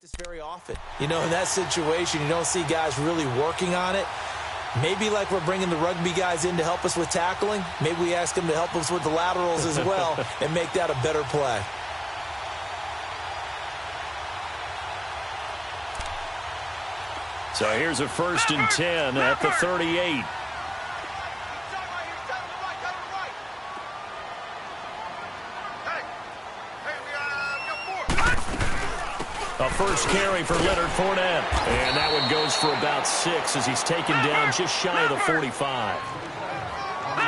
This very often. You know, in that situation, you don't see guys really working on it. Maybe like we're bringing the rugby guys in to help us with tackling, maybe we ask them to help us with the laterals as well and make that a better play. So here's a 1st and 10 at the 38. A first carry for Leonard Fournette. And that one goes for about 6 as he's taken down just shy of the 45.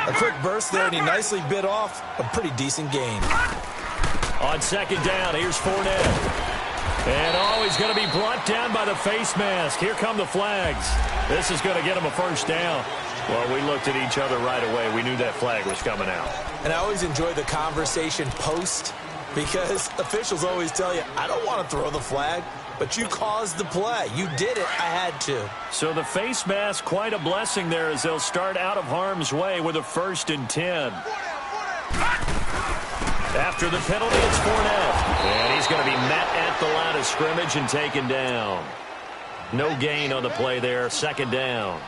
A quick burst there, and he nicely bit off a pretty decent gain. On 2nd down, here's Fournette. And he's going to be brought down by the face mask. Here come the flags. This is going to get him a 1st down. Well, we looked at each other right away. We knew that flag was coming out. And I always enjoy the conversation post, because officials always tell you, I don't want to throw the flag, but you caused the play. You did it. I had to. So the face mask, quite a blessing there as they'll start out of harm's way with a 1st and 10. After the penalty, it's Fournette. And he's going to be met at the line of scrimmage and taken down. No gain on the play there. 2nd down.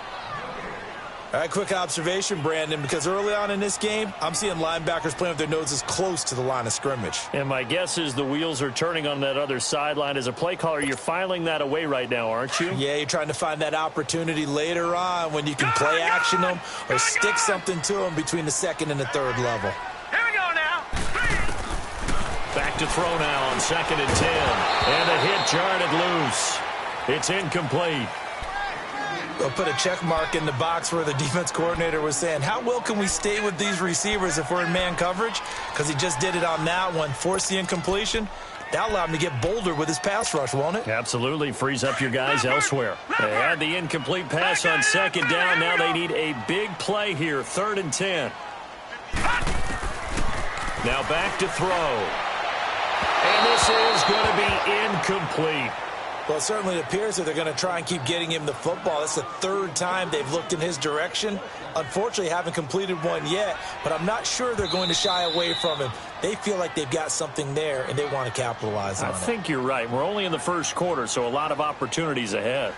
All right, quick observation, Brandon, because early on in this game, I'm seeing linebackers playing with their noses close to the line of scrimmage. And my guess is the wheels are turning on that other sideline. As a play caller, you're filing that away right now, aren't you? Yeah, you're trying to find that opportunity later on when you can play action them or stick something to them between the 2nd and the 3rd level. Here we go now. Back to throw now on 2nd and 10. And the hit jarred it loose. It's incomplete. They'll put a check mark in the box where the defense coordinator was saying, how well can we stay with these receivers if we're in man coverage? Because he just did it on that one, forced the incompletion. That'll allow him to get bolder with his pass rush, won't it? Absolutely. Frees up your guys elsewhere. They had the incomplete pass on 2nd down. Now they need a big play here, 3rd and 10. Now back to throw. And this is going to be incomplete. Well, it certainly appears that they're going to try and keep getting him the football. That's the 3rd time they've looked in his direction. Unfortunately, haven't completed one yet, but I'm not sure they're going to shy away from him. They feel like they've got something there, and they want to capitalize on it. I think you're right. We're only in the 1st quarter, so a lot of opportunities ahead.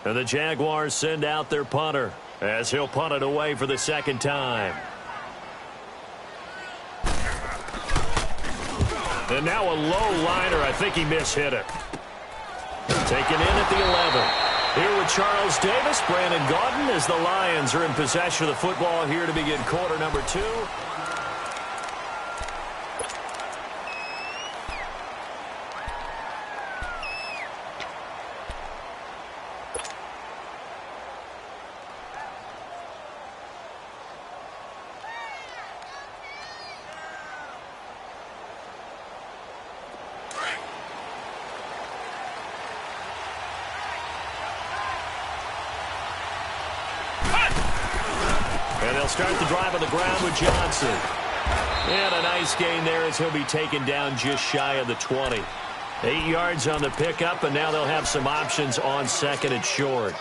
And the Jaguars send out their punter as he'll punt it away for the 2nd time. And now a low liner. I think he mishit it. Taken in at the 11. Here with Charles Davis, Brandon Gaudin, as the Lions are in possession of the football here to begin quarter number 2. And they'll start the drive on the ground with Johnson. And a nice gain there as he'll be taken down just shy of the 20. 8 yards on the pickup, and now they'll have some options on 2nd and short.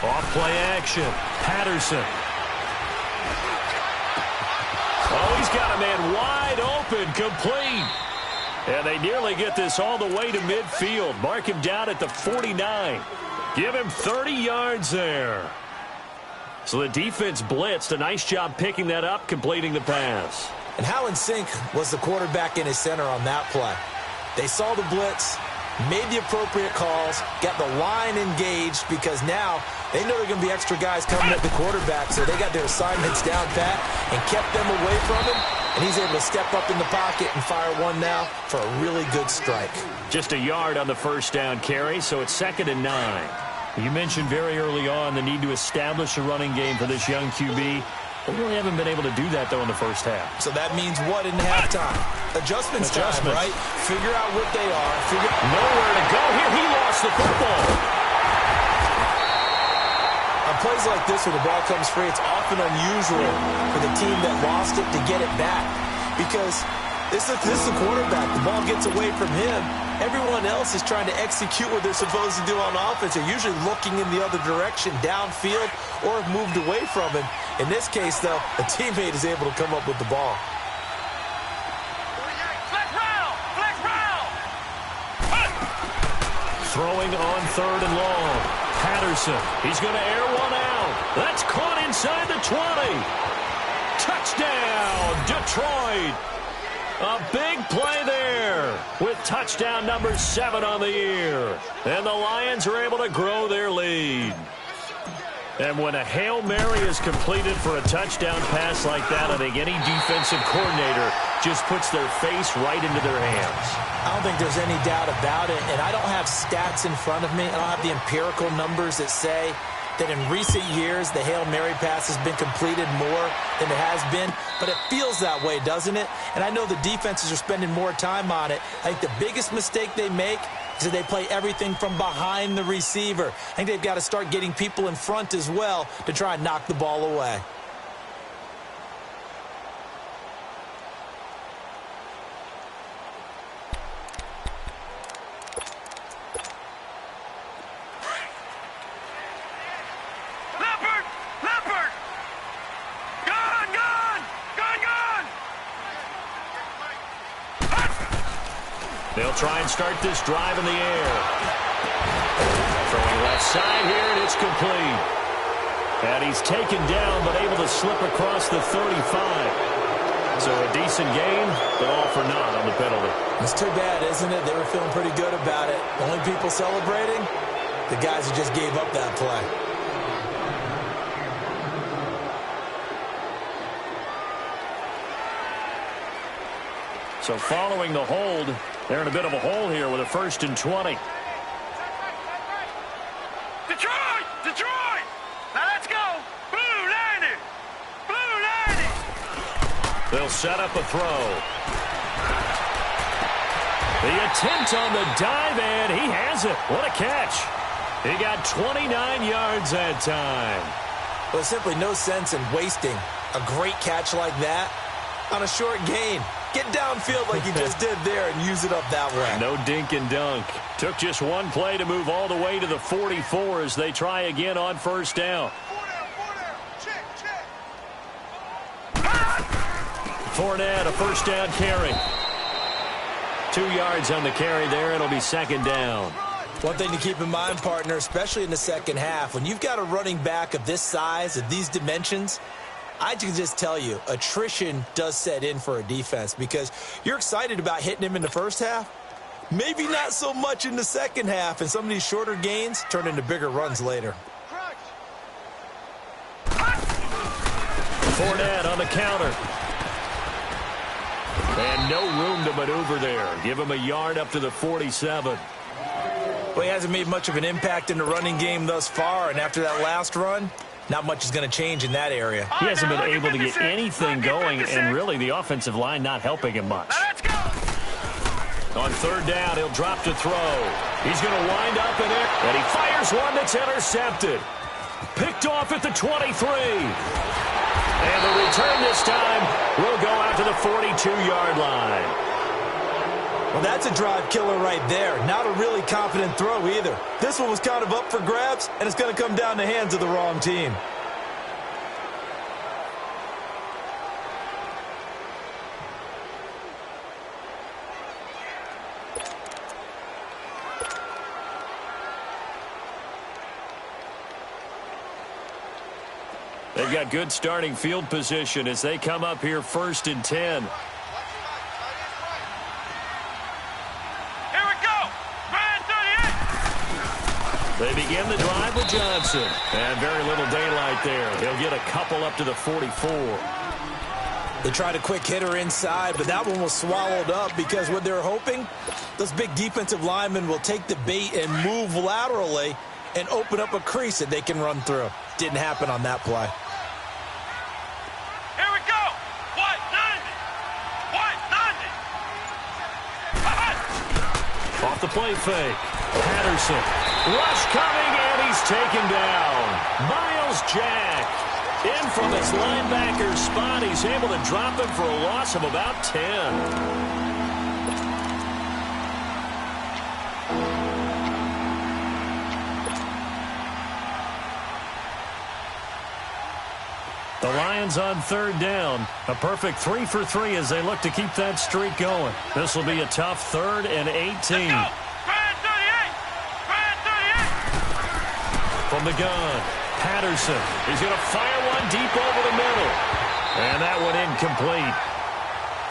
Off-play action. Patterson. Oh, he's got a man wide open, complete. And they nearly get this all the way to midfield. Mark him down at the 49. Give him 30 yards there. So the defense blitzed. A nice job picking that up, completing the pass. And how in sync was the quarterback in his center on that play? They saw the blitz, made the appropriate calls, got the line engaged, because now they know there are going to be extra guys coming at the quarterback, so they got their assignments down pat and kept them away from him, and he's able to step up in the pocket and fire one now for a really good strike. Just a yard on the 1st down carry, so it's 2nd and 9. You mentioned very early on the need to establish a running game for this young QB. They really haven't been able to do that, though, in the 1st half. So that means what in halftime? Adjustments time, right? Figure out what they are. Nowhere to go here. He lost the football. I'm plays like this where the ball comes free, it's often unusual for the team that lost it to get it back because this is a quarterback. The ball gets away from him. Everyone else is trying to execute what they're supposed to do on offense. They're usually looking in the other direction, downfield, or have moved away from him. In this case, though, a teammate is able to come up with the ball. Throwing on 3rd and long. Patterson, he's going to air one out. That's caught inside the 20. Touchdown, Detroit. A big play there with touchdown number 7 on the year. And the Lions are able to grow their lead. And when a Hail Mary is completed for a touchdown pass like that, I think any defensive coordinator just puts their face right into their hands. I don't think there's any doubt about it. And I don't have stats in front of me. I don't have the empirical numbers that say that in recent years the Hail Mary pass has been completed more than it has been, but it feels that way, doesn't it? And I know the defenses are spending more time on it. I think the biggest mistake they make is that they play everything from behind the receiver. I think they've got to start getting people in front as well to try and knock the ball away. They'll try and start this drive in the air. Throwing left side here, and it's complete. And he's taken down, but able to slip across the 35. So a decent game, but all for naught on the penalty. It's too bad, isn't it? They were feeling pretty good about it. The only people celebrating, the guys who just gave up that play. So following the hold, they're in a bit of a hole here with a 1st and 20. Detroit! Detroit! Now let's go! Blue 90! Blue 90! They'll set up a throw. The attempt on the dive, and he has it. What a catch. He got 29 yards that time. Well, there's simply no sense in wasting a great catch like that on a short gain. Get downfield like you just did there and use it up that way. No dink and dunk. Took just one play to move all the way to the 44 as they try again on 1st down. Check. Fournette, a 1st down carry. 2 yards on the carry there. It'll be 2nd down. One thing to keep in mind, partner, especially in the second half, when you've got a running back of this size, of these dimensions, I can just tell you, attrition does set in for a defense because you're excited about hitting him in the first half. Maybe not so much in the second half, and some of these shorter gains turn into bigger runs later. Fournette on the counter. And no room to maneuver there. Give him a yard up to the 47. Well, he hasn't made much of an impact in the running game thus far, and after that last run, not much is going to change in that area. He hasn't been able to get anything going, and really the offensive line not helping him much. Let's go! On 3rd down, he'll drop to throw. He's going to wind up in it, and he fires one that's intercepted. Picked off at the 23. And the return this time will go out to the 42-yard line. Well, that's a drive killer right there. Not a really confident throw either. This one was kind of up for grabs, and it's going to come down the hands of the wrong team. They've got good starting field position as they come up here 1st and 10. They begin the drive with Johnson. And very little daylight there. He'll get a couple up to the 44. They tried a quick hitter inside, but that one was swallowed up because what they're hoping, those big defensive linemen will take the bait and move laterally and open up a crease that they can run through. Didn't happen on that play. Here we go. White 90. White 90. Off the play fake. Patterson. Rush coming, and he's taken down. Miles Jack. In from his linebacker spot, he's able to drop him for a loss of about 10. The Lions on third down. A perfect 3 for 3 as they look to keep that streak going. This will be a tough 3rd and 18. From the gun, Patterson. He's going to fire one deep over the middle. And that one incomplete.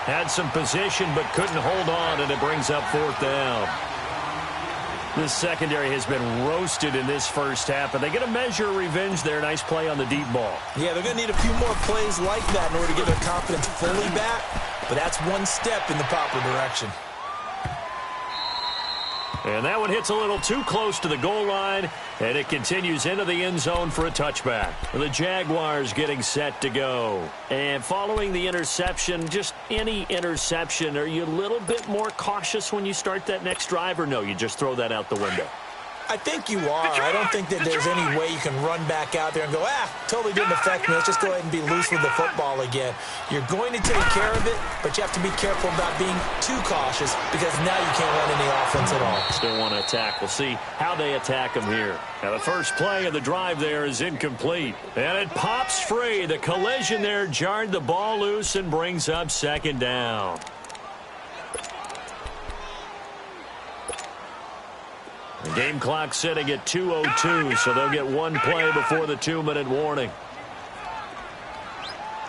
Had some position but couldn't hold on, and it brings up 4th down. This secondary has been roasted in this first half, and they get a measure of revenge there. Nice play on the deep ball. Yeah, they're going to need a few more plays like that in order to get their confidence fully back, but that's one step in the proper direction. And that one hits a little too close to the goal line, and it continues into the end zone for a touchback. The Jaguars getting set to go. And following the interception, just any interception, are you a little bit more cautious when you start that next drive, or no, you just throw that out the window? I think you are. I don't think that there's any way you can run back out there and go, totally didn't affect me. Let's just go ahead and be loose with the football again. You're going to take care of it, but you have to be careful about being too cautious because now you can't run any offense at all. Still want to attack. We'll see how they attack them here. Now the first play of the drive there is incomplete. And it pops free. The collision there jarred the ball loose and brings up 2nd down. The game clock sitting at 2:02, so they'll get one play before the 2-minute warning.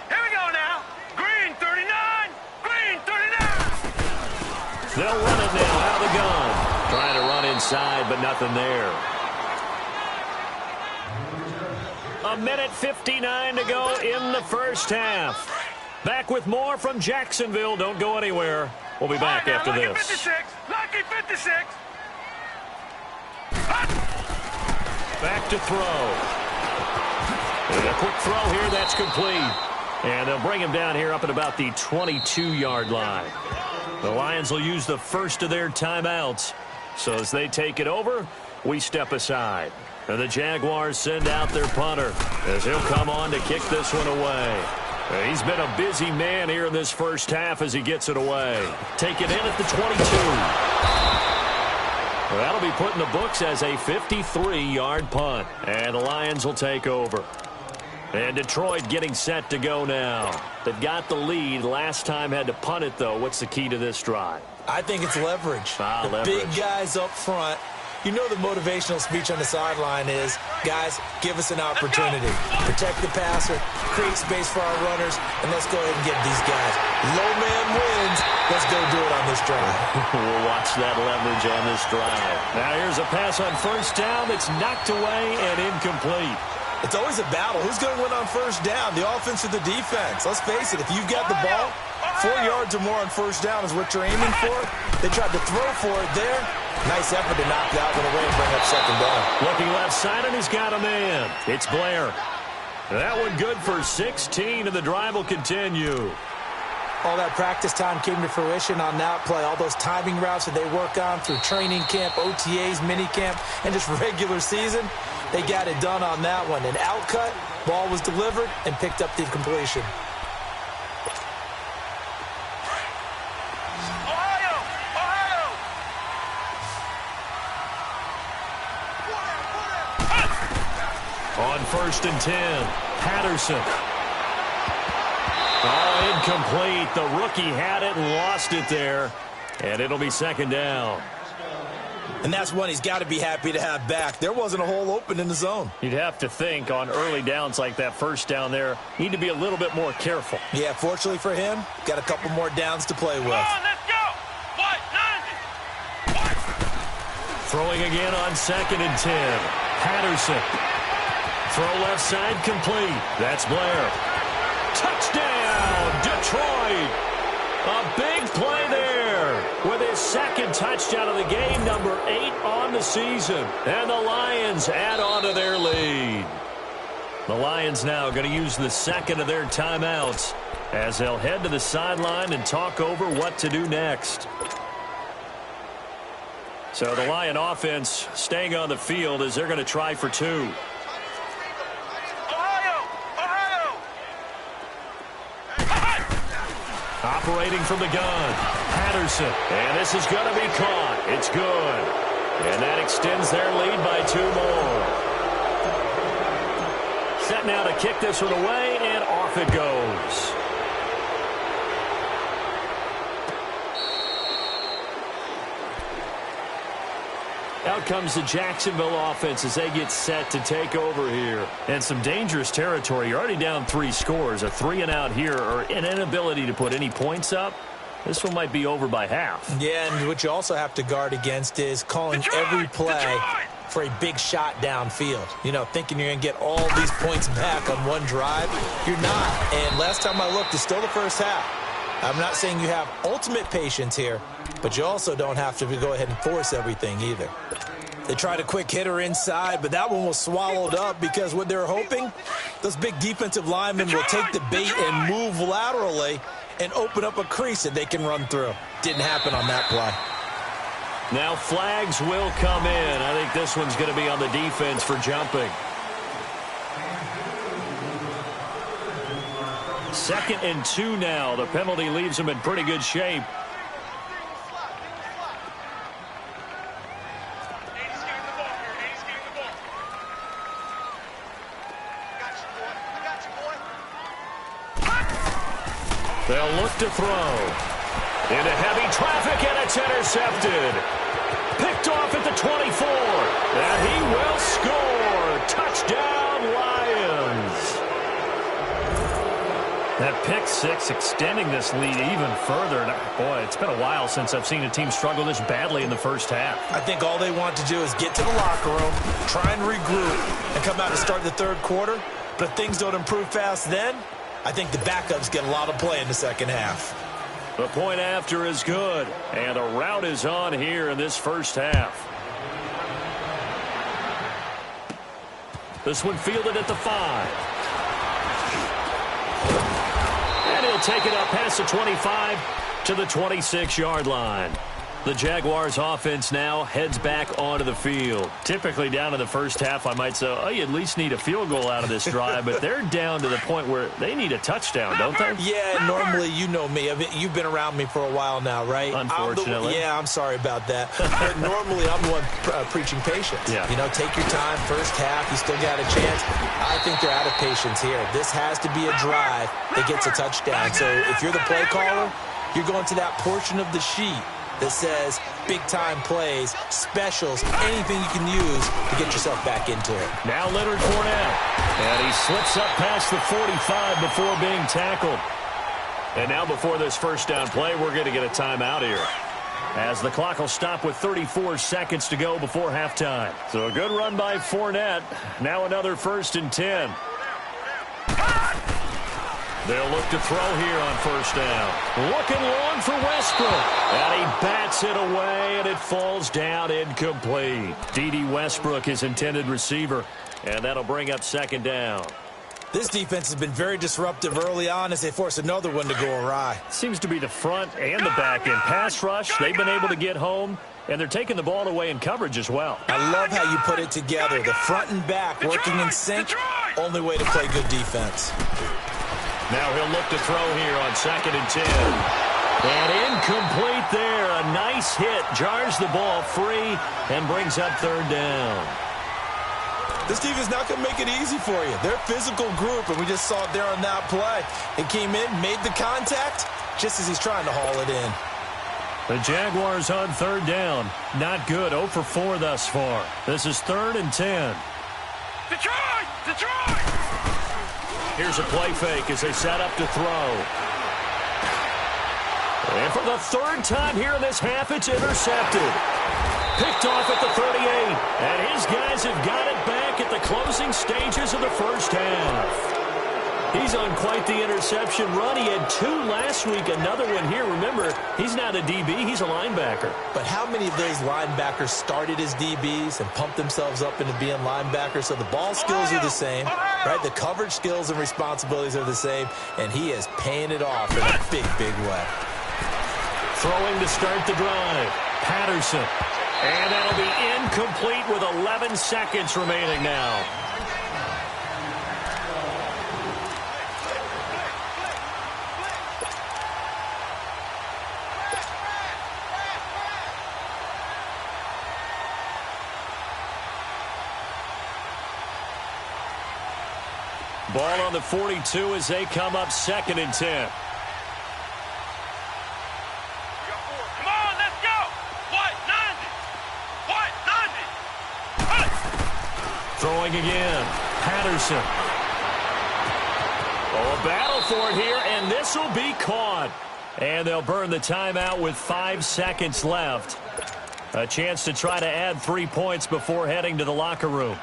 Here we go now. Green 39. Green 39. They'll run it now out of the gun. Trying to run inside, but nothing there. 1:59 to go in the first half. Back with more from Jacksonville. Don't go anywhere. We'll be back after this. Lucky 56. Lucky 56. Back to throw. And a quick throw here, that's complete. And they'll bring him down here up at about the 22-yard line. The Lions will use the first of their timeouts. So as they take it over, we step aside. And the Jaguars send out their punter as he'll come on to kick this one away. He's been a busy man here in this first half as he gets it away. Take it in at the 22. Well, that'll be put in the books as a 53-yard punt. And the Lions will take over. And Detroit getting set to go now. They've got the lead. Last time had to punt it, though. What's the key to this drive? I think it's leverage. The big guys up front. You know the motivational speech on the sideline is, guys, give us an opportunity. Protect the passer, create space for our runners, and let's go ahead and get these guys. Low man wins. Let's go do it on this drive. We'll watch that leverage on this drive. Now here's a pass on 1st down that's knocked away and incomplete. It's always a battle. Who's going to win on 1st down, the offense or the defense? Let's face it, if you've got the ball, 4 yards or more on 1st down is what you're aiming for. They tried to throw for it there. Nice effort to knock that one away and bring up 2nd down. Looking left side, and he's got a man. It's Blair. That one good for 16, and the drive will continue. All that practice time came to fruition on that play. All those timing routes that they work on through training camp, OTAs, minicamp, and just regular season, they got it done on that one. An outcut, ball was delivered, and picked up the completion. On 1st and 10, Patterson. Oh, incomplete. The rookie had it and lost it there. And it'll be 2nd down. And that's one he's got to be happy to have back. There wasn't a hole open in the zone. You'd have to think on early downs like that 1st down there, need to be a little bit more careful. Yeah, fortunately for him, got a couple more downs to play with. Come on, let's go. What? 90. What? Throwing again on 2nd and 10. Patterson. Throw left side complete. That's Blair. Touchdown, Detroit. A big play there with his 2nd touchdown of the game, number 8 on the season. And the Lions add on to their lead. The Lions now going to use the 2nd of their timeouts as they'll head to the sideline and talk over what to do next. So the Lion offense staying on the field as they're going to try for 2. Ohio! Operating from the gun, Patterson. And this is going to be caught. It's good. And that extends their lead by 2 more. Set now to kick this one away, and off it goes. Out comes the Jacksonville offense as they get set to take over here. And some dangerous territory. You're already down 3 scores. A 3-and-out here or an inability to put any points up. This one might be over by half. Yeah, and what you also have to guard against is calling every play for a big shot downfield. You know, thinking you're going to get all these points back on one drive. You're not. And last time I looked, it's still the first half. I'm not saying you have ultimate patience here, but you also don't have to go ahead and force everything either. They tried a quick hitter inside, but that one was swallowed up because what they're hoping, those big defensive linemen will take the bait and move laterally and open up a crease that they can run through. Didn't happen on that play. Now flags will come in. I think this one's going to be on the defense for jumping. 2nd and 2 now. The penalty leaves them in pretty good shape. They'll look to throw. Into heavy traffic, and it's intercepted. Picked off at the 24. And he will score. Touchdown, Lions. That pick 6 extending this lead even further. Boy, it's been a while since I've seen a team struggle this badly in the first half. I think all they want to do is get to the locker room, try and regroup, and come out and start the 3rd quarter. But if things don't improve fast then, I think the backups get a lot of play in the 2nd half. The point after is good, and a rout is on here in this first half. This one fielded at the 5. And he'll take it up past the 25 to the 26-yard line. The Jaguars offense now heads back onto the field. Typically down in the first half, I might say, oh, you at least need a field goal out of this drive, but they're down to the point where they need a touchdown, don't they? Yeah, normally, you know me. You've been around me for a while now, right? Unfortunately. I'm sorry about that. But normally, I'm the one preaching patience. Yeah. You know, take your time, first half, you still got a chance. I think they're out of patience here. This has to be a drive that gets a touchdown. So if you're the play caller, you're going to that portion of the sheet that says big-time plays, specials, anything you can use to get yourself back into it. Now Leonard Fournette. And he slips up past the 45 before being tackled. And now before this first down play, we're going to get a timeout here, as the clock will stop with 34 seconds to go before halftime. So a good run by Fournette. Now another 1st and 10. They'll look to throw here on first down. Looking long for Westbrook. And he bats it away, and it falls down incomplete. D.D. Westbrook, his intended receiver. And that'll bring up 2nd down. This defense has been very disruptive early on as they force another one to go awry. Seems to be the front and the back end. Pass rush, they've been able to get home, and they're taking the ball away in coverage as well. I love how you put it together. The front and back working in sync. Only way to play good defense. Now he'll look to throw here on 2nd and 10. And incomplete there. A nice hit. Jars the ball free and brings up 3rd down. This team is not going to make it easy for you. They're a physical group, and we just saw it there on that play. It came in, made the contact, just as he's trying to haul it in. The Jaguars on 3rd down. Not good. 0 for 4 thus far. This is 3rd and 10. Detroit! Detroit! Here's a play fake as they set up to throw. And for the 3rd time here in this half, it's intercepted. Picked off at the 38. And his guys have got it back at the closing stages of the first half. He's on quite the interception run. He had 2 last week, another one here. Remember, he's not a DB, he's a linebacker. But how many of those linebackers started as DBs and pumped themselves up into being linebackers? So the ball skills are the same, right? The coverage skills and responsibilities are the same, and he is paying it off in a big, big way. Throwing to start the drive. Patterson. And that'll be incomplete with 11 seconds remaining now. Ball on the 42 as they come up 2nd and 10. Come on, let's go. What? 90. Throwing again. Patterson. Oh, a battle for it here, and this will be caught. And they'll burn the timeout with 5 seconds left. A chance to try to add 3 points before heading to the locker room.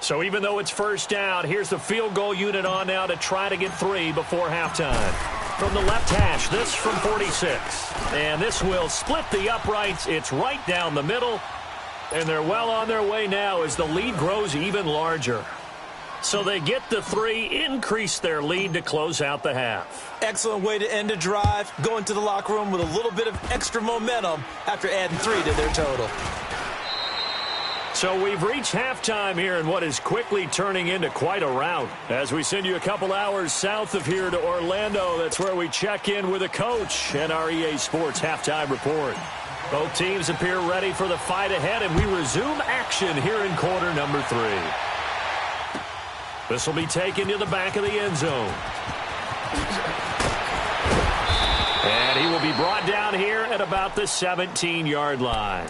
So even though it's first down, here's the field goal unit on now to try to get 3 before halftime. From the left hash, this from 46. And this will split the uprights. It's right down the middle. And they're well on their way now as the lead grows even larger. So they get the 3, increase their lead to close out the half. Excellent way to end a drive. Going to the locker room with a little bit of extra momentum after adding 3 to their total. So we've reached halftime here in what is quickly turning into quite a rout. As we send you a couple hours south of here to Orlando, that's where we check in with a coach and our EA Sports halftime report. Both teams appear ready for the fight ahead, and we resume action here in quarter number 3. This will be taken to the back of the end zone. And he will be brought down here at about the 17-yard line.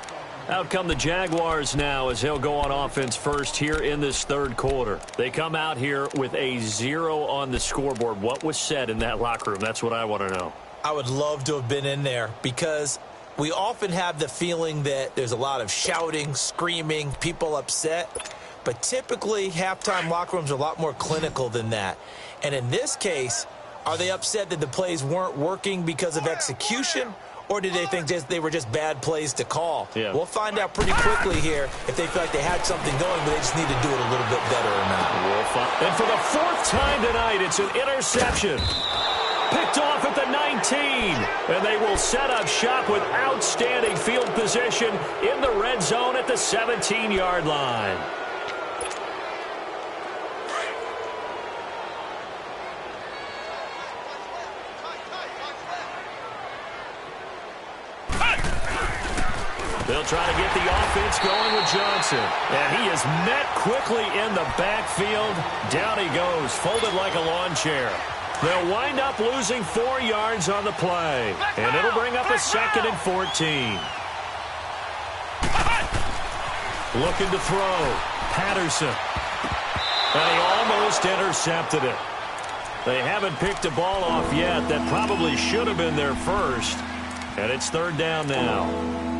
Out come the Jaguars now as they'll go on offense first here in this third quarter. They come out here with a 0 on the scoreboard. What was said in that locker room? That's what I want to know. I would love to have been in there because we often have the feeling that there's a lot of shouting, screaming, people upset. But typically, halftime locker rooms are a lot more clinical than that. And in this case, are they upset that the plays weren't working because of execution? Or did they think they were just bad plays to call? Yeah. We'll find out pretty quickly here if they feel like they had something going, but they just need to do it a little bit better or not. And for the 4th time tonight, it's an interception. Picked off at the 19. And they will set up shop with outstanding field position in the red zone at the 17-yard line. They'll try to get the offense going with Johnson. And he is met quickly in the backfield. Down he goes, folded like a lawn chair. They'll wind up losing 4 yards on the play. And it'll bring up a 2nd and 14. Looking to throw. Patterson. And he almost intercepted it. They haven't picked a ball off yet. That probably should have been their first. And it's 3rd down now.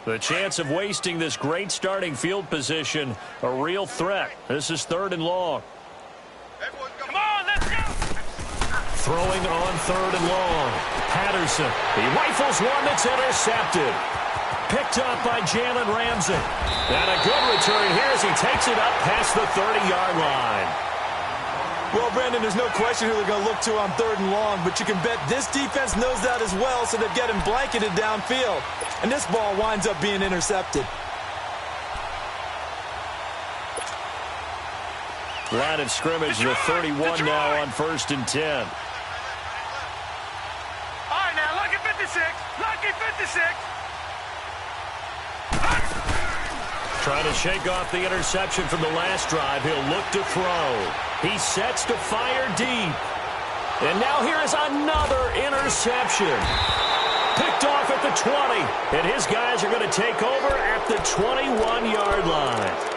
The chance of wasting this great starting field position, a real threat. This is 3rd and long. Come on, let's go. Throwing on 3rd and long. Patterson. He rifles one that's intercepted. Picked up by Jalen Ramsey. And a good return here as he takes it up past the 30-yard line. Well, Brandon, there's no question who they're going to look to on 3rd and long, but you can bet this defense knows that as well, so they've got him blanketed downfield. And this ball winds up being intercepted. Line of scrimmage, the 31 now on 1st and 10. All right, now, lucky 56. Lucky 56. Trying to shake off the interception from the last drive. He'll look to throw. He sets to fire deep. And now here is another interception. Picked off at the 20. And his guys are going to take over at the 21-yard line.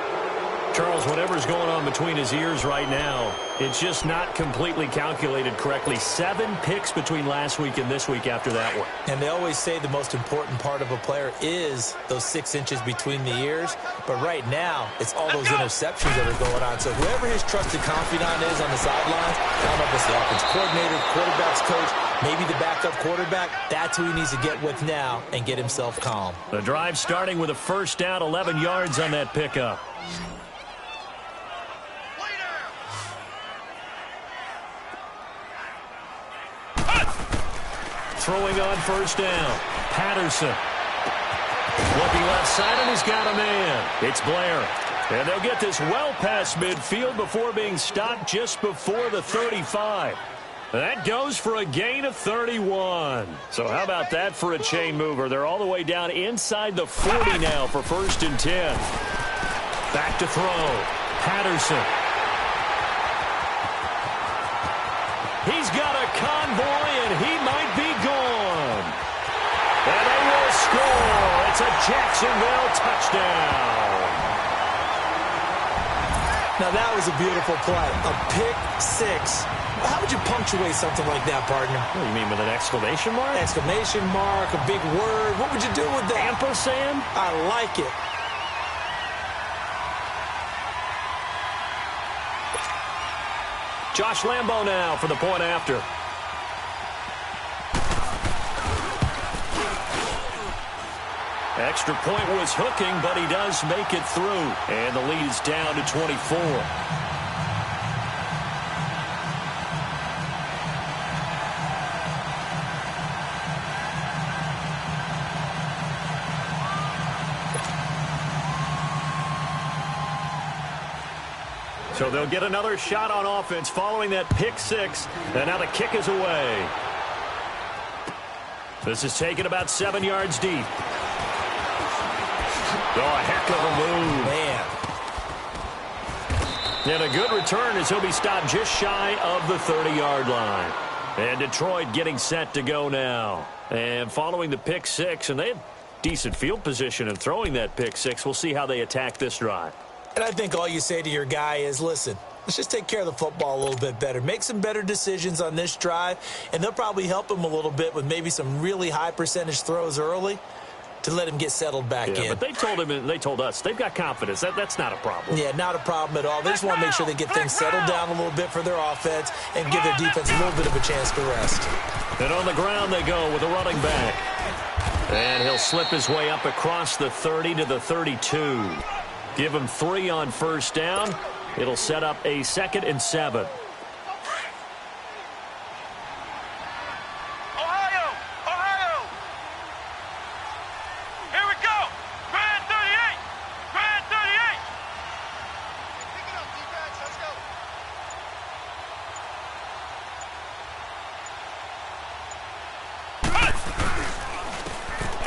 Charles, whatever's going on between his ears right now, it's just not completely calculated correctly. 7 picks between last week and this week after that one. And they always say the most important part of a player is those 6 inches between the ears. But right now, it's all those interceptions that are going on. So whoever his trusted confidant is on the sidelines, I don't know if it's The offense coordinator, quarterback's coach, maybe the backup quarterback. That's who he needs to get with now and get himself calm. The drive starting with a first down, 11 yards on that pickup. Throwing on first down. Patterson. Looking left side, and he's got a man. It's Blair. And they'll get this well past midfield before being stopped just before the 35. That goes for a gain of 31. So how about that for a chain mover? They're all the way down inside the 40 now for 1st and 10. Back to throw. Patterson. He's got a convoy, and he might be gone. And they will score. It's a Jacksonville touchdown. Now, that was a beautiful play. A pick six. How would you punctuate something like that, partner? What do you mean, with an exclamation mark? Exclamation mark, a big word. What would you do with that? Ampersand? I like it. Josh Lambo now for the point after. Extra point was hooking, but he does make it through. And the lead is down to 24. So they'll get another shot on offense following that pick six. And now the kick is away. This is taken about 7 yards deep. Oh, a heck of a move. Man. And a good return as he'll be stopped just shy of the 30-yard line. And Detroit getting set to go now. And following the pick six, and they have decent field position in throwing that pick six. We'll see how they attack this drive. And I think all you say to your guy is, listen, let's just take care of the football a little bit better. Make some better decisions on this drive, and they'll probably help him a little bit with maybe some really high percentage throws early to let him get settled back in. But they told him, and they told us, they've got confidence. That's not a problem. Yeah, not a problem at all. They just want to make sure they get things settled down a little bit for their offense and give their defense a little bit of a chance to rest. And on the ground they go with a running back. And he'll slip his way up across the 30 to the 32. Give him 3 on first down. It'll set up a 2nd and 7. Ohio! Here we go! Grand 38! Grand 38! Pick it up, defense. Let's go.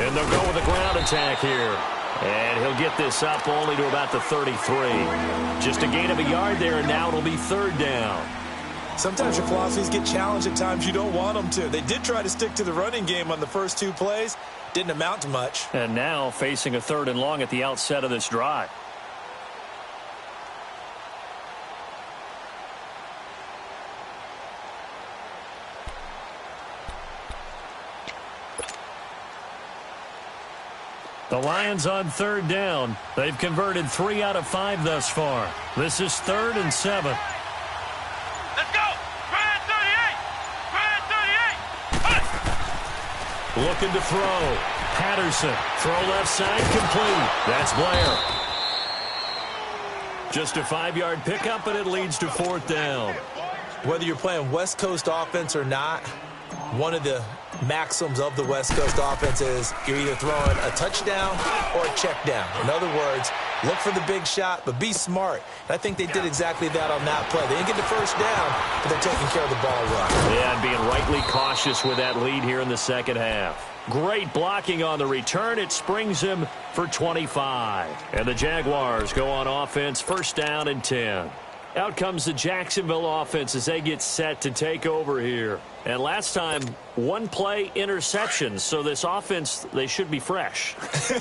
And they'll go with a ground attack here. And he'll get this up only to about the 33. Just a gain of a yard there, and now it'll be 3rd down. Sometimes your philosophies get challenged at times you don't want them to. They did try to stick to the running game on the first 2 plays. Didn't amount to much. And now facing a 3rd and long at the outset of this drive. The Lions on 3rd down. They've converted 3 out of 5 thus far. This is 3rd and 7. Let's go! Grand 38! Grand 38! Looking to throw. Patterson. Throw left side, complete. That's Blair. Just a 5-yard pickup, and it leads to 4th down. Whether you're playing West Coast offense or not, one of the maxims of the West Coast offense is you're either throwing a touchdown or a check down. In other words, look for the big shot, but be smart. And I think they did exactly that on that play. They didn't get the first down, but they're taking care of the ball well. Yeah, and being rightly cautious with that lead here in the second half. Great blocking on the return. It springs him for 25. And the Jaguars go on offense, 1st down and 10. Out comes the Jacksonville offense as they get set to take over here. And last time, 1-play interceptions. So this offense, they should be fresh.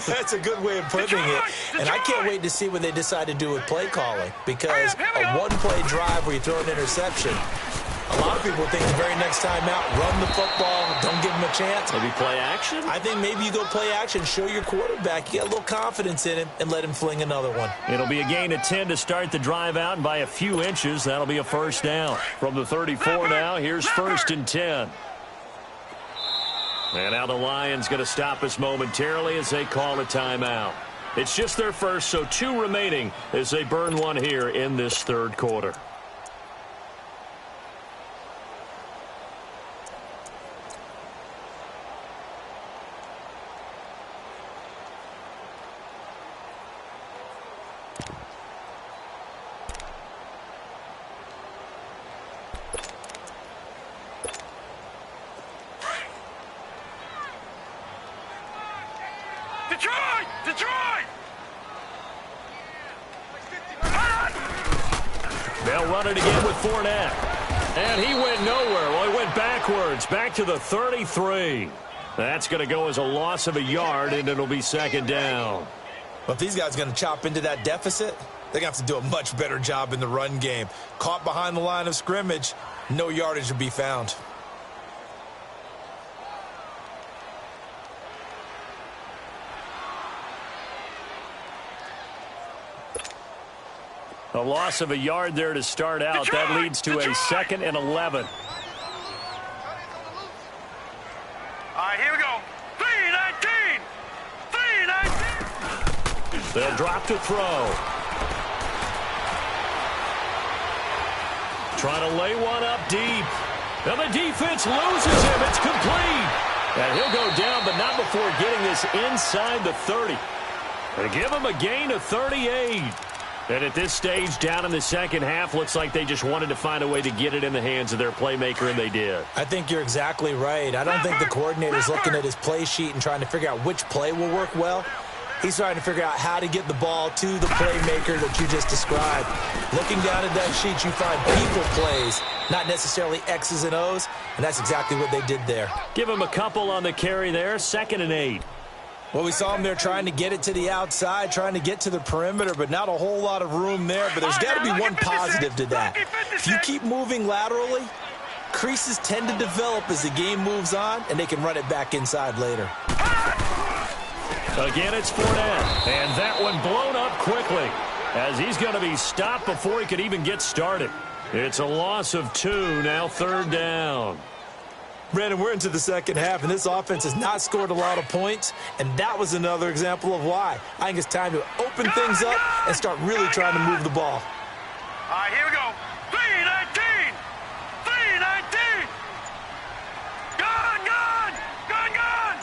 That's a good way of putting it. And I can't wait to see what they decide to do with play calling. Because a 1-play drive where you throw an interception, A lot of people think the very next time out, run the football, don't give him a chance. Maybe play action? I think maybe you go play action, show your quarterback, you get a little confidence in him, and let him fling another one. It'll be a gain of 10 to start the drive out, and by a few inches, that'll be a first down. From the 34 now, here's 1st and 10. And now the Lions going to stop us momentarily as they call a timeout. It's just their first, so 2 remaining as they burn one here in this 3rd quarter. Detroit! Detroit! They'll run it again with Fournette. And he went nowhere. Well, he went backwards, back to the 33. That's going to go as a loss of a yard, and it'll be 2nd down. But if these guys are going to chop into that deficit, they're going to have to do a much better job in the run game. Caught behind the line of scrimmage, no yardage will be found. A loss of a yard there to start out. Detroit! That leads to a 2nd and 11. All right, here we go. 3-19! 3-19! They'll drop to throw. Trying to lay one up deep. And the defense loses him. It's complete. And he'll go down, but not before getting this inside the 30. They give him a gain of 38. And at this stage, down in the 2nd half, looks like they just wanted to find a way to get it in the hands of their playmaker, and they did. I think you're exactly right. I don't think the coordinator's looking at his play sheet and trying to figure out which play will work well. He's trying to figure out how to get the ball to the playmaker that you just described. Looking down at that sheet, you find people plays, not necessarily X's and O's, and that's exactly what they did there. Give him a couple on the carry there, 2nd and 8. Well, we saw him there trying to get it to the outside, trying to get to the perimeter, but not a whole lot of room there. But there's got to be one positive to that. If you keep moving laterally, creases tend to develop as the game moves on, and they can run it back inside later. Again, it's Fournette, and that one blown up quickly as he's going to be stopped before he could even get started. It's a loss of 2, now 3rd down. Brandon, we're into the 2nd half, and this offense has not scored a lot of points, and that was another example of why. I think it's time to open things up and start really trying to move the ball. All right, here we go. 3-19! 3-19! Gone! Gone! Gone! Gone!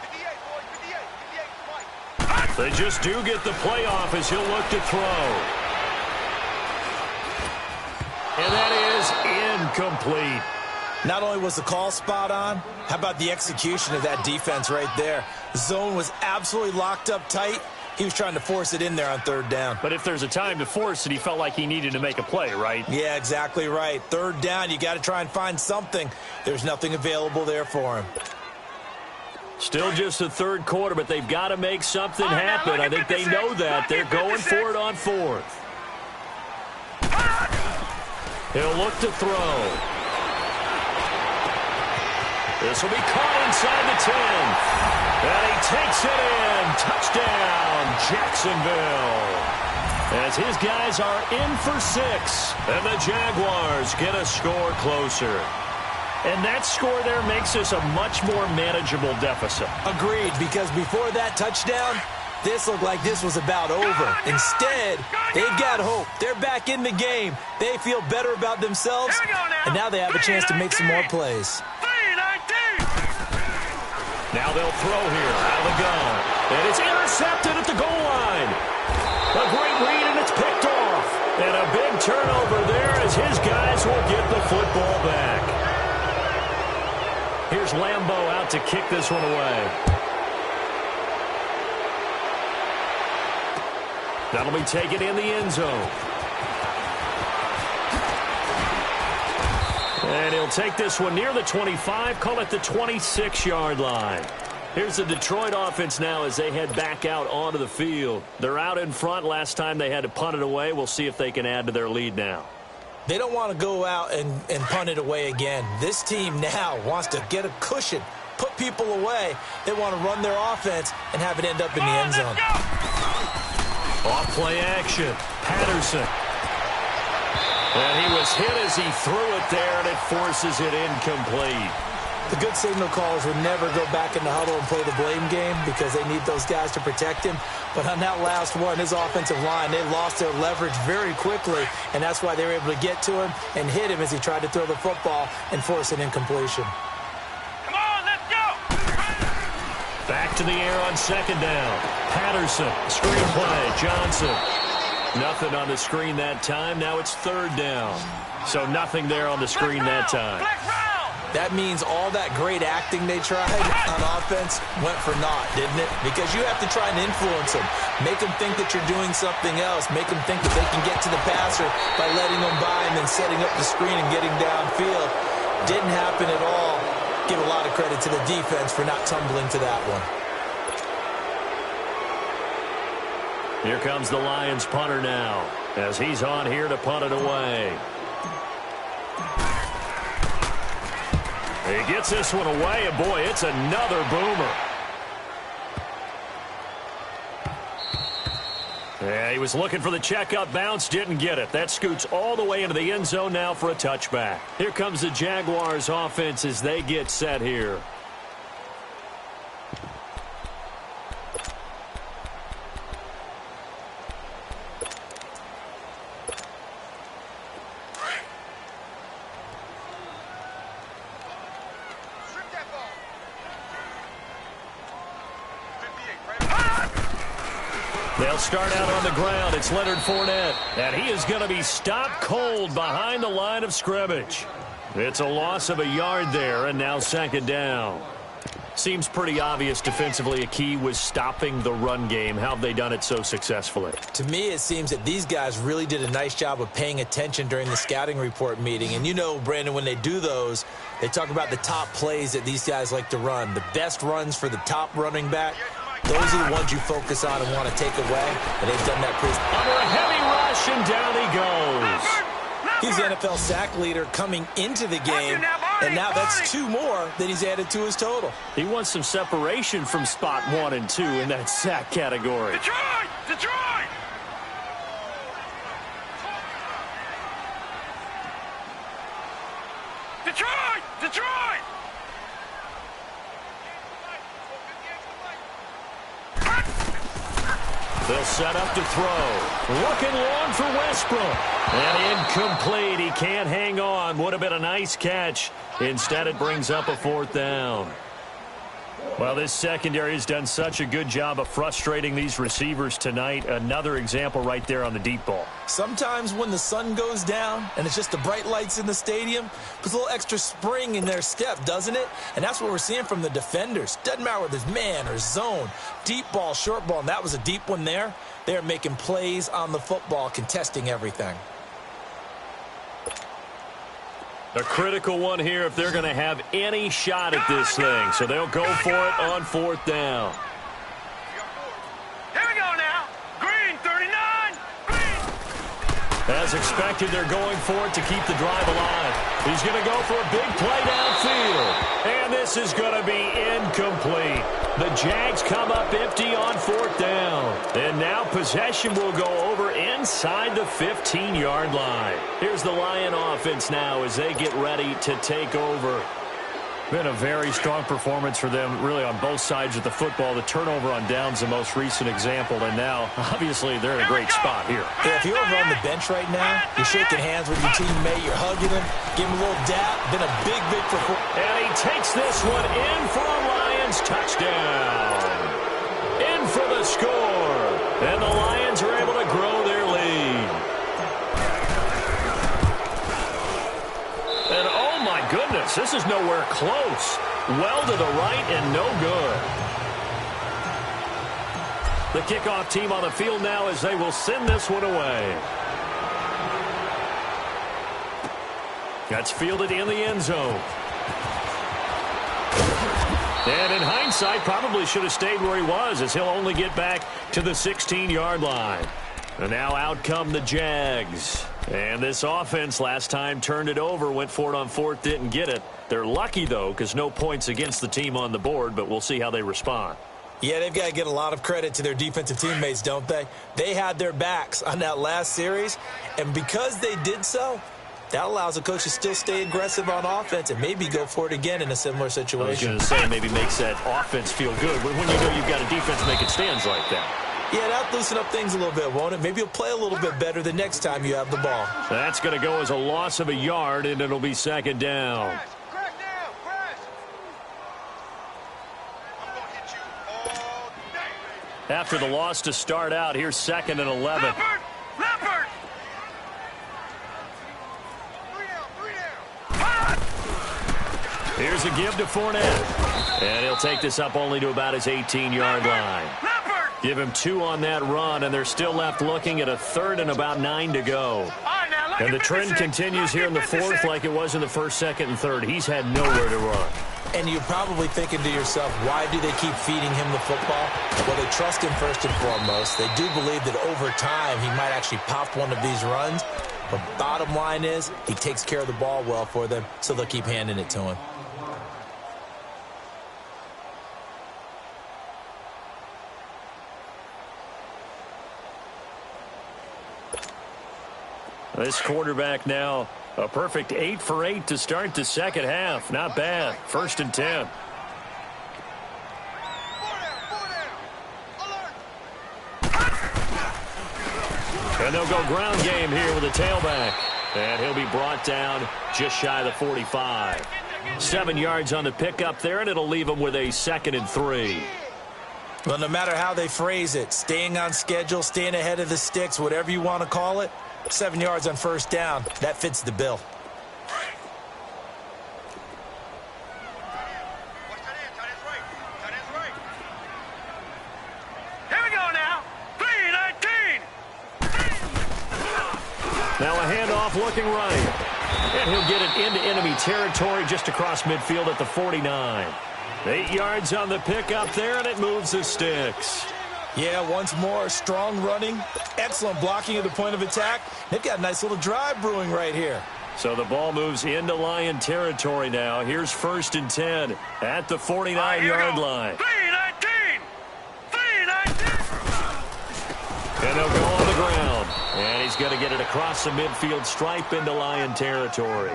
58, boy. 58. 58, Mike. They just do get the playoff as he'll look to throw. And that is incomplete. Not only was the call spot on, how about the execution of that defense right there? The zone was absolutely locked up tight. He was trying to force it in there on 3rd down. But if there's a time to force it, he felt like he needed to make a play, right? Yeah, exactly right. 3rd down, you got to try and find something. There's nothing available there for him. Still just the 3rd quarter, but they've got to make something happen. I think they know that. They're going for it on 4th. He'll look to throw. This will be caught inside the 10. And he takes it in. Touchdown, Jacksonville. As his guys are in for 6. And the Jaguars get a score closer. And that score there makes this a much more manageable deficit. Agreed, because before that touchdown, this looked like this was about over. Instead, they've got hope. They're back in the game. They feel better about themselves, and now they have a chance to make some more plays. Now they'll throw here out of the gun. And it's intercepted at the goal line. A great read, and it's picked off. And a big turnover there as his guys will get the football back. Here's Lambeau out to kick this one away. That'll be taken in the end zone. And he'll take this one near the 25, call it the 26-yard line. Here's the Detroit offense now as they head back out onto the field. They're out in front. Last time they had to punt it away. We'll see if they can add to their lead now. They don't want to go out and punt it away again. This team now wants to get a cushion, put people away. They want to run their offense and have it end up in the end zone. Off play action. Patterson. And he was hit as he threw it there, and it forces it incomplete. The good signal callers would never go back in the huddle and play the blame game because they need those guys to protect him. But on that last one, his offensive line, they lost their leverage very quickly, and that's why they were able to get to him and hit him as he tried to throw the football and force an incompletion. Come on, let's go! Back to the air on second down. Patterson, screen play, Johnson. Nothing on the screen that time. Now it's third down. So nothing there on the screen that time. That means all that great acting they tried on offense went for naught, didn't it? Because you have to try and influence them. Make them think that you're doing something else. Make them think that they can get to the passer by letting them by and then setting up the screen and getting downfield. Didn't happen at all. Give a lot of credit to the defense for not tumbling to that one. Here comes the Lions punter now as he's on here to punt it away. He gets this one away, and boy, it's another boomer. Yeah, he was looking for the checkup bounce, didn't get it. That scoots all the way into the end zone now for a touchback. Here comes the Jaguars offense as they get set here. They'll start out on the ground. It's Leonard Fournette, and he is going to be stopped cold behind the line of scrimmage. It's a loss of a yard there, and now second down. Seems pretty obvious defensively a key was stopping the run game. How have they done it so successfully? To me, it seems that these guys really did a nice job of paying attention during the scouting report meeting. And you know, Brandon, when they do those, they talk about the top plays that these guys like to run. The best runs for the top running back. Those are the ones you focus on and want to take away, and they've done that pretty. Under a heavy rush, and down he goes. He's the NFL sack leader coming into the game, and now that's 2 more that he's added to his total. He wants some separation from spot 1 and 2 in that sack category. Detroit! Detroit! Detroit! Detroit! They'll set up to throw. Looking long for Westbrook. And incomplete. He can't hang on. Would have been a nice catch. Instead, it brings up a 4th down. Well, this secondary has done such a good job of frustrating these receivers tonight. Another example right there on the deep ball. Sometimes when the sun goes down and it's just the bright lights in the stadium, puts a little extra spring in their step, doesn't it? And that's what we're seeing from the defenders. Doesn't matter whether it's man or zone, deep ball, short ball, and that was a deep one there. They're making plays on the football, contesting everything. A critical one here if they're going to have any shot at this thing. So they'll go for it on 4th down. Here we go now. Green, 39. Green. As expected, they're going for it to keep the drive alive. He's going to go for a big play downfield. And this is going to be incomplete. The Jags come up empty on 4th down. And now possession will go over inside the 15-yard line. Here's the Lion offense now as they get ready to take over. Been a very strong performance for them, really, on both sides of the football. The turnover on downs, the most recent example, and now, obviously, they're in a great spot here. Yeah, if you're over on the bench right now, you're shaking hands with your teammate, you're hugging him, give him a little dap. Been a big performance. And he takes this one in for a Lions touchdown. In for the score. And the Lions are able to grow their lead. And oh my goodness, this is nowhere close. Well to the right and no good. The kickoff team on the field now as they will send this one away. That's fielded in the end zone. And in hindsight, probably should have stayed where he was, as he'll only get back to the 16-yard line. And now out come the Jags. And this offense last time turned it over, went for it on fourth, didn't get it. They're lucky, though, because no points against the team on the board, but we'll see how they respond. Yeah, they've got to get a lot of credit to their defensive teammates, don't they? They had their backs on that last series, and because they did so, that allows the coach to still stay aggressive on offense and maybe go for it again in a similar situation. I was going to say maybe makes that offense feel good when you know you've got a defense making stands like that. Yeah, that'll loosen up things a little bit, won't it? Maybe you'll play a little bit better the next time you have the ball. That's going to go as a loss of a yard, and it'll be second down. Crash down, crash. I'm going to hit you all day. After the loss to start out, here's second and 11. Leopard! Leopard! 3 down. Here's a give to Fournette. And he'll take this up only to about his 18-yard line. Leopard! Give him 2 on that run, and they're still left looking at a third and about 9 to go. All right, now, look And the at trend 56. continues here in the fourth like it was in the first, second, and third. He's had nowhere to run. And you're probably thinking to yourself, why do they keep feeding him the football? Well, they trust him first and foremost. They do believe that over time he might actually pop one of these runs. But bottom line is he takes care of the ball well for them, so they'll keep handing it to him. This quarterback now a perfect 8 for 8 to start the second half. Not bad. First and 10. 4 down. Alert. And they'll go ground game here with a tailback. And he'll be brought down just shy of the 45. 7 yards on the pickup there, and it'll leave him with a second and 3. Well, no matter how they phrase it, staying on schedule, staying ahead of the sticks, whatever you want to call it, 7 yards on first down, that fits the bill. Watch that end. Tight end's right. Tight end's right. Here we go now. 3-19. Now a handoff looking right. And he'll get it into enemy territory just across midfield at the 49. 8 yards on the pickup there, and it moves the sticks. Yeah, once more, strong running, excellent blocking at the point of attack. They've got a nice little drive brewing right here. So the ball moves into Lion territory now. Here's first and 10 at the 49-yard line. 3-19. 3-19. And they'll go on the ground. And he's going to get it across the midfield stripe into Lion territory.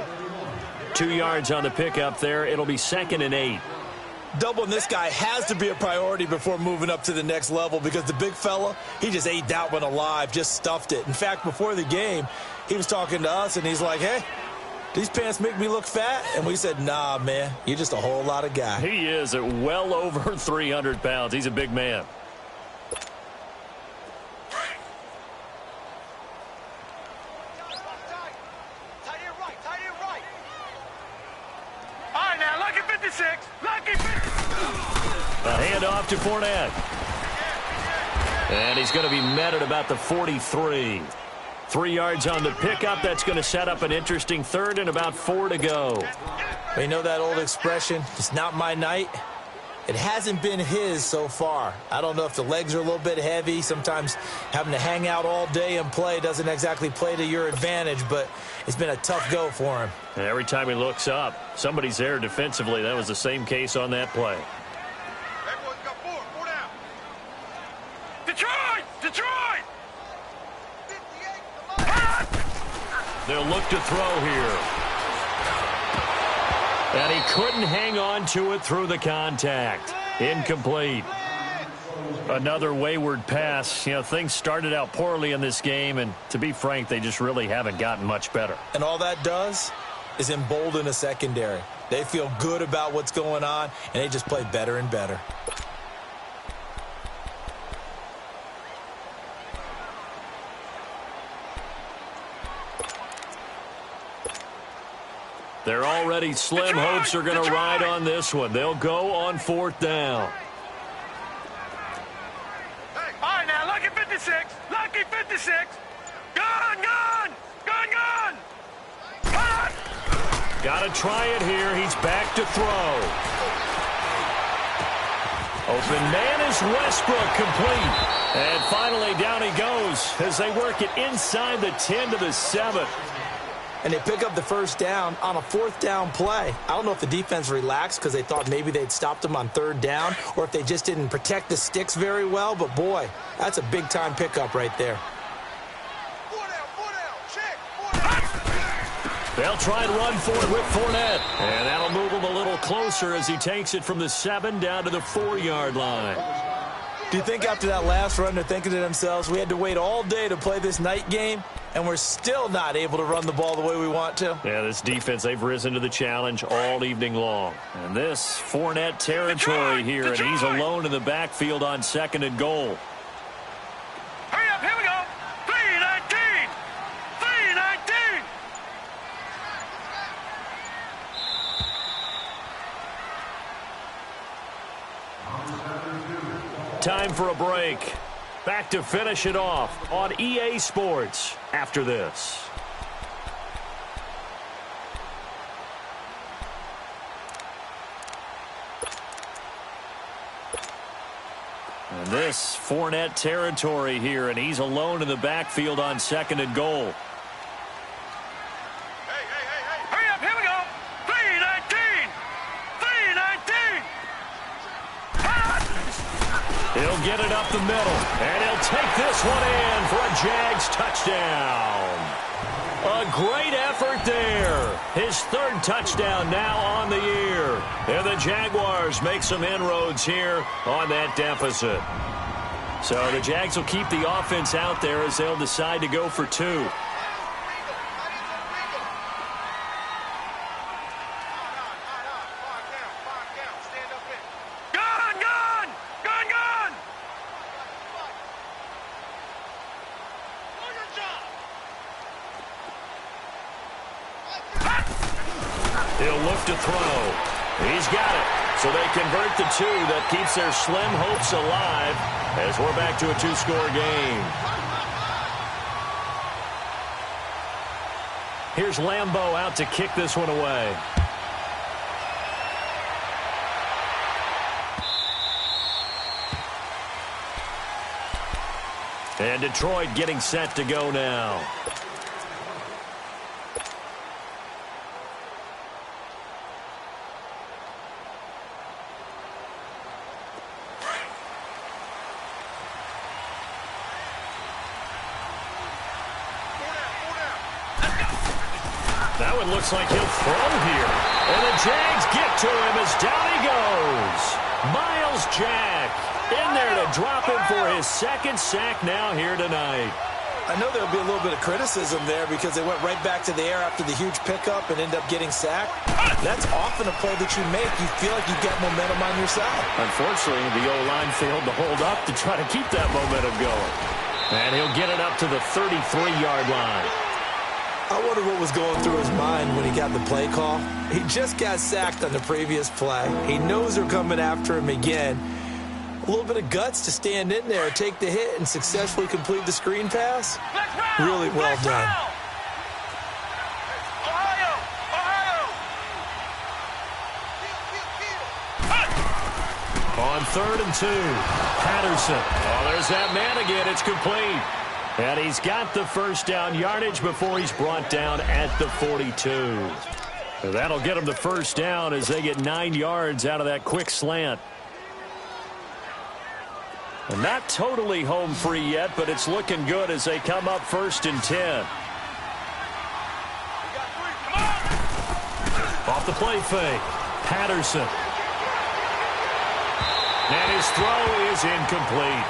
2 yards on the pickup there. It'll be second and 8. Doubling this guy has to be a priority before moving up to the next level because the big fella, he just ate that one alive, just stuffed it. In fact, before the game, he was talking to us, and he's like, hey, these pants make me look fat? And we said, nah, man, you're just a whole lot of guy. He is at well over 300 pounds. He's a big man. Tight end right. Tight end right. All right, now, lucky 56. Lucky 56. A handoff to Fournette. And he's going to be met at about the 43. 3 yards on the pickup. That's going to set up an interesting third and about 4 to go. You know that old expression, it's not my night? It hasn't been his so far. I don't know if the legs are a little bit heavy. Sometimes having to hang out all day and play doesn't exactly play to your advantage, but it's been a tough go for him. And every time he looks up, somebody's there defensively. That was the same case on that play. Everyone's got 4 down. Detroit! Detroit! 58. They'll look to throw here. And he couldn't hang on to it through the contact. Incomplete. Another wayward pass. You know, things started out poorly in this game, and to be frank, they just really haven't gotten much better. And all that does is embolden a secondary. They feel good about what's going on, and they just play better and better. They're already slim. Hopes are going to ride on this one. They'll go on fourth down. Hey, all right, now, lucky 56. Lucky 56. Gun, gun. Gun, gun. Gun. Got to try it here. He's back to throw. Open man is Westbrook, complete. And finally down he goes as they work it inside the 10 to the 7. And they pick up the first down on a 4th down play. I don't know if the defense relaxed because they thought maybe they'd stopped them on 3rd down or if they just didn't protect the sticks very well. But, boy, that's a big-time pickup right there. They'll try and run for it with Fournette. And that'll move him a little closer as he takes it from the 7 down to the 4-yard line. Do you think after that last run they're thinking to themselves, we had to wait all day to play this night game, and we're still not able to run the ball the way we want to? Yeah, this defense, they've risen to the challenge all evening long. And this Fournette territory here, and he's alone in the backfield on 2nd and goal. Hurry up, here we go. 3-19. 3-19. Time for a break. Back to finish it off on EA Sports after this. And this Fournette territory here, and he's alone in the backfield on 2nd and goal. Hurry up, here we go. 3-19. 3-19. He'll get it up the middle, and he'll take this one in for a Jags touchdown. A great effort there. His 3rd touchdown now on the year. And the Jaguars make some inroads here on that deficit. So the Jags will keep the offense out there as they'll decide to go for 2. He'll look to throw. He's got it. So they convert the 2. That keeps their slim hopes alive as we're back to a 2-score game. Here's Lambeau out to kick this one away. And Detroit getting set to go now. That one looks like he'll throw here. And the Jags get to him as down he goes. Myles Jack in there to drop him for his 2nd sack now here tonight. I know there'll be a little bit of criticism there because they went right back to the air after the huge pickup and end up getting sacked. That's often a play that you make. You feel like you get momentum on your side. Unfortunately, the O-line failed to hold up to try to keep that momentum going. And he'll get it up to the 33-yard line. I wonder what was going through his mind when he got the play call. He just got sacked on the previous play. He knows they're coming after him again. A little bit of guts to stand in there, take the hit, and successfully complete the screen pass. Really well done. On 3rd and 2, Patterson. Oh, there's that man again. It's complete. And he's got the first down yardage before he's brought down at the 42. And that'll get him the first down as they get 9 yards out of that quick slant. And not totally home free yet, but it's looking good as they come up 1st and 10. Off the play fake, Patterson. And his throw is incomplete.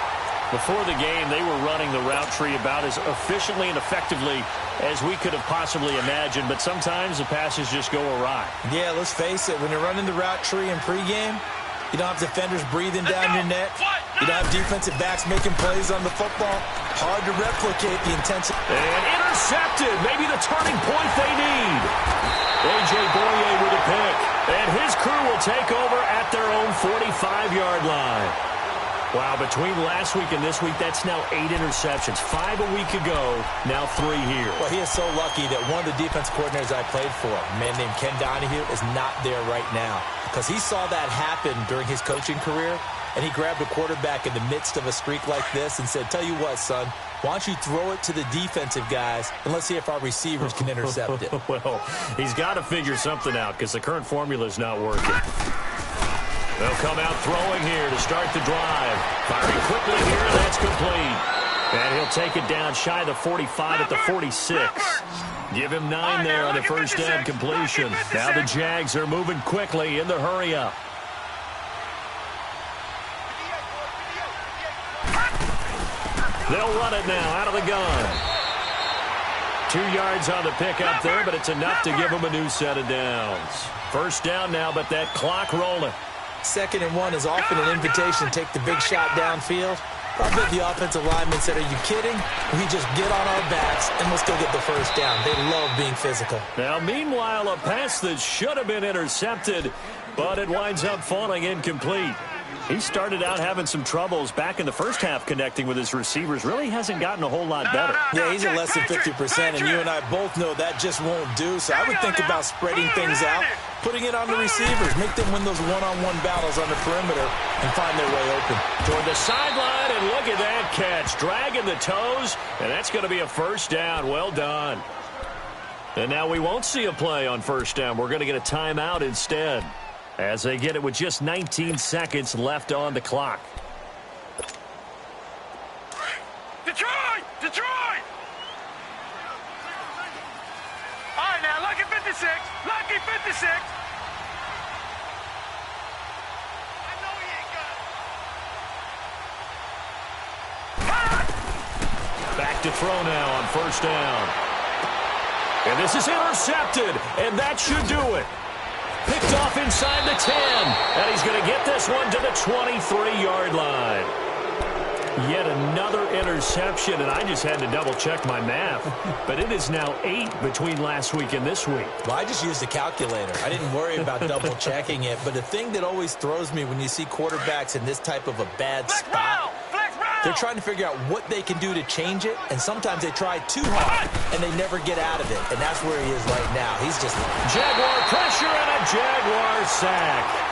Before the game, they were running the route tree about as efficiently and effectively as we could have possibly imagined, but sometimes the passes just go awry. Yeah, let's face it. When you're running the route tree in pregame, you don't have defenders breathing down your neck. You don't have defensive backs making plays on the football. Hard to replicate the intensity. And intercepted. Maybe the turning point they need. A.J. Boye with a pick. And his crew will take over at their own 45-yard line. Wow, between last week and this week, that's now 8 interceptions. 5 a week ago, now 3 here. Well, he is so lucky that one of the defense coordinators I played for, a man named Ken Donahue, is not there right now. Because he saw that happen during his coaching career, and he grabbed a quarterback in the midst of a streak like this and said, tell you what, son, why don't you throw it to the defensive guys, and let's see if our receivers can intercept it. Well, he's got to figure something out because the current formula is not working. They'll come out throwing here to start the drive. Firing quickly here, and that's complete. And he'll take it down shy of the 45 at the 46. Give him 9 there on the first down completion. Now the Jags are moving quickly in the hurry-up. They'll run it now out of the gun. 2 yards on the pickup there, but it's enough to give them a new set of downs. First down now, but that clock rolling. 2nd and 1 is often an invitation to take the big shot downfield. I bet the offensive lineman said, are you kidding? We just get on our backs and let's go get the first down. They love being physical. Now, meanwhile, a pass that should have been intercepted, but it winds up falling incomplete. He started out having some troubles back in the first half connecting with his receivers. Really hasn't gotten a whole lot better. Yeah, he's at less than 50%, and you and I both know that just won't do. So I would think about spreading things out, putting it on the receivers, make them win those one-on-one battles on the perimeter and find their way open. Toward the sideline, and look at that catch. Dragging the toes, and that's going to be a first down. Well done. And now we won't see a play on first down. We're going to get a timeout instead, as they get it with just 19 seconds left on the clock. Detroit! Detroit! All right, now, lucky 56. Lucky 56. I know he ain't got it. Back to throw now on first down. And this is intercepted, and that should do it. Picked off inside the 10, and he's going to get this one to the 23-yard line. Yet another interception, and I just had to double-check my math. But it is now 8 between last week and this week. Well, I just used a calculator. I didn't worry about double-checking it. But the thing that always throws me when you see quarterbacks in this type of a bad spot, they're trying to figure out what they can do to change it, and sometimes they try too hard, and they never get out of it. And that's where he is right now. He's just... Jaguar pressure and a Jaguar sack.